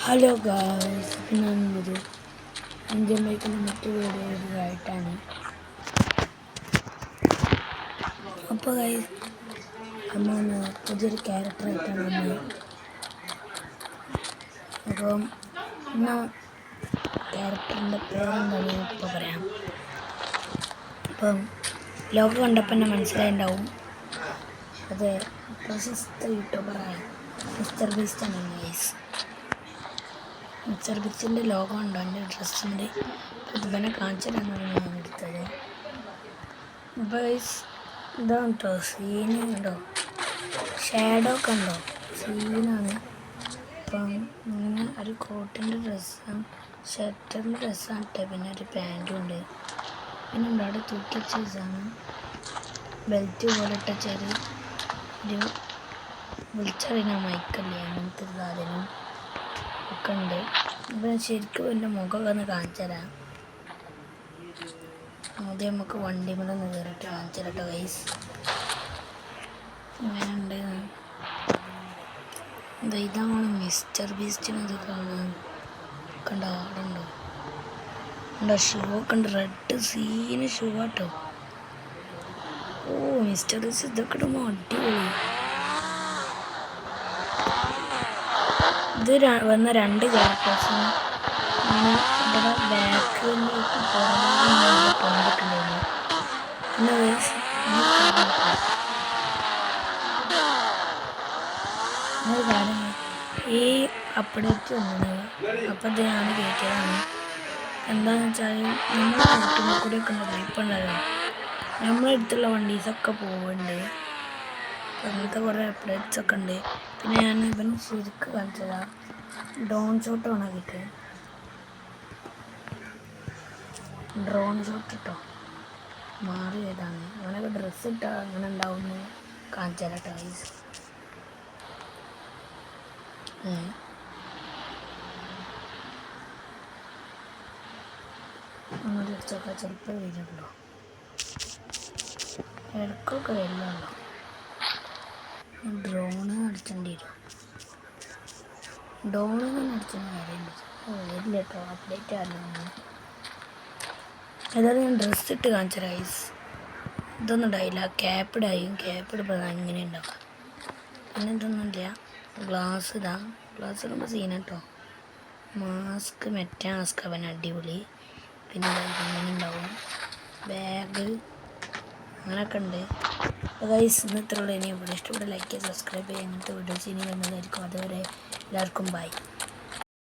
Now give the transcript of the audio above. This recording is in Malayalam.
ഹലോ ഗായ്സ്, ഞാനൊരു ഇന്ത്യൻ ബൈക്കിൻ്റെ മറ്റൊരു വീഡിയോയിലായിട്ടാണ്. അപ്പോൾ ഗായ്സ്, നമ്മൾ പുതിയൊരു ക്യാരക്ടറായിട്ടാണ് വന്നത്. അപ്പം ക്യാരക്ടറിൻ്റെ പേരെന്താണ് ഇപ്പോൾ പറയാം. അപ്പം ലോഗോ കണ്ടപ്പോൾ തന്നെ മനസ്സിലായിട്ടുണ്ടാവും, അത് പ്രശസ്ത യൂട്യൂബറായ മിസ്റ്റർ ബീസ്റ്റാണ് ഗായ്സ്. മിസ്റ്റർ ബീസ്റ്റിൻ്റെ ലോഗോ ഉണ്ടോ എൻ്റെ ഡ്രസ്സിൻ്റെ ഇവനെ കാണിച്ചിട്ടാണ് ഞാൻ എടുത്തത്. അപ്പോൾ ഇതാണ് കേട്ടോ സീന്, ഉണ്ടോ ഷാഡോ ഒക്കെ ഉണ്ടോ, സീനാണ്. അപ്പം ഇങ്ങനെ ഒരു കോട്ടിൻ്റെ ഡ്രസ്സാണ്, ഷർട്ടിൻ്റെ ഡ്രസ്സാണ് ഇട്ടത്. പിന്നെ ഒരു പാൻറ്റും ഉണ്ട്. പിന്നെ ഉണ്ട് അവിടെ തൂക്കി വെച്ചാണ് ബെൽറ്റ് പോലെ ഇട്ട ചെറിയ ഒരു വിളിച്ചറിയുന്ന മൈക്കല്ലേ, അങ്ങനത്തെ ഒരു സാധനം ഒക്കെ ഉണ്ട്. അപ്പം ശരിക്കും എൻ്റെ മുഖമൊക്കെ ഒന്ന് കാണിച്ചു തരാം. ആദ്യം നമുക്ക് വണ്ടി കൂടെ ഒന്ന് കയറിയിട്ട് കാണിച്ചു തരാം ഗൈസ്. ഇങ്ങനെ ഉണ്ട്. ഇതാണ് മിസ്റ്റർ ബീസ്റ്റിനത് കാണാൻ. കണ്ടോ അവിടെ ഉണ്ടോ, ഉണ്ടോ ഷൂ ഒക്കെ ഉണ്ട്, റെഡ് സീന് ഷൂ ആട്ടോ. ഓ മിസ്റ്റർ ബീസ്റ്റ് ഇതൊക്കെ ഇടുമ്പോൾ അടിപൊളി. ഇത് വന്ന രണ്ട് ക്യാരക്ടേഴ്സിന് ഇങ്ങനെ ഇവിടെ ബാക്കിൽ കൊണ്ടിട്ടുണ്ടായിരുന്നു. പിന്നെ കാര്യം ഈ അപ്ഡേറ്റ് വന്നത് അപ്പം ഇത് ഞാൻ കേട്ടതാണ്. എന്താണെന്ന് വെച്ചാൽ നമ്മുടെ നാട്ടിൽ കൂടെയൊക്കെ ഉണ്ട് ഇപ്പം ഉണ്ടല്ലോ, നമ്മുടെ അടുത്തുള്ള വണ്ടീസൊക്കെ പോകുന്നുണ്ട്. അങ്ങനത്തെ കുറേ അപ്ഡേറ്റ്സ് ഒക്കെ ഉണ്ട്. പിന്നെ ഞാൻ ഇവന് ശരിക്കും കാണിച്ചതാ ഡ്രോൺ ഷോട്ട് ഓണാക്കിയിട്ട്, ഡ്രോൺ ഷോട്ട് ഇട്ടോ മാറിയതാണ്. അങ്ങനെയൊക്കെ ഡ്രസ്സ് ഇട്ടാൽ അങ്ങനെ ഉണ്ടാവുമെന്ന് കാണിച്ചു തരാം കേട്ടോ ഗൈസ്. ഒന്നുകൂടി അടിച്ചൊക്കെ ചിലപ്പോൾ വരുള്ളൂ, ഇടയ്ക്കൊക്കെ വരുന്നുള്ളൂ. ഡ്രോണ് അടിച്ചേണ്ടി വരും, ഡ്രോണൊന്നും അടിച്ചേണ്ട കാര്യമില്ല. വരില്ല കേട്ടോ, അപ്ഡേറ്റ് ആയിരുന്നു. ഏതായാലും ഞാൻ ഡ്രസ്സ് ഇട്ട് കാണിച്ചു ഗൈസ്. ഇതൊന്നും ഉണ്ടായില്ല, ക്യാപ്പ് ഇടുമ്പോൾ ഇങ്ങനെ ഉണ്ടാവുക. പിന്നെ ഇതൊന്നുമില്ല, ഗ്ലാസ് ഗ്ലാസ് ഇടുമ്പോൾ സീന കേട്ടോ. മാസ്ക് മെറ്റാ മാസ്ക് അവൻ അടിപൊളി. പിന്നെ ഇങ്ങനെ ഉണ്ടാവും ബാഗ്, അങ്ങനെയൊക്കെ ഉണ്ട്. അപ്പോൾ ഗൈസ് ഇന്നത്തെ ഉള്ളൂ. ഇനി ഇവിടെ ഇഷ്ടപ്പെട്ട ലൈക്ക് ചെയ്യുക, സബ്സ്ക്രൈബ് ചെയ്യുക. അങ്ങനത്തെ വീഡിയോസ് ഇനി വരുന്നതായിരിക്കും. അതുവരെ എല്ലാവർക്കും ബൈ.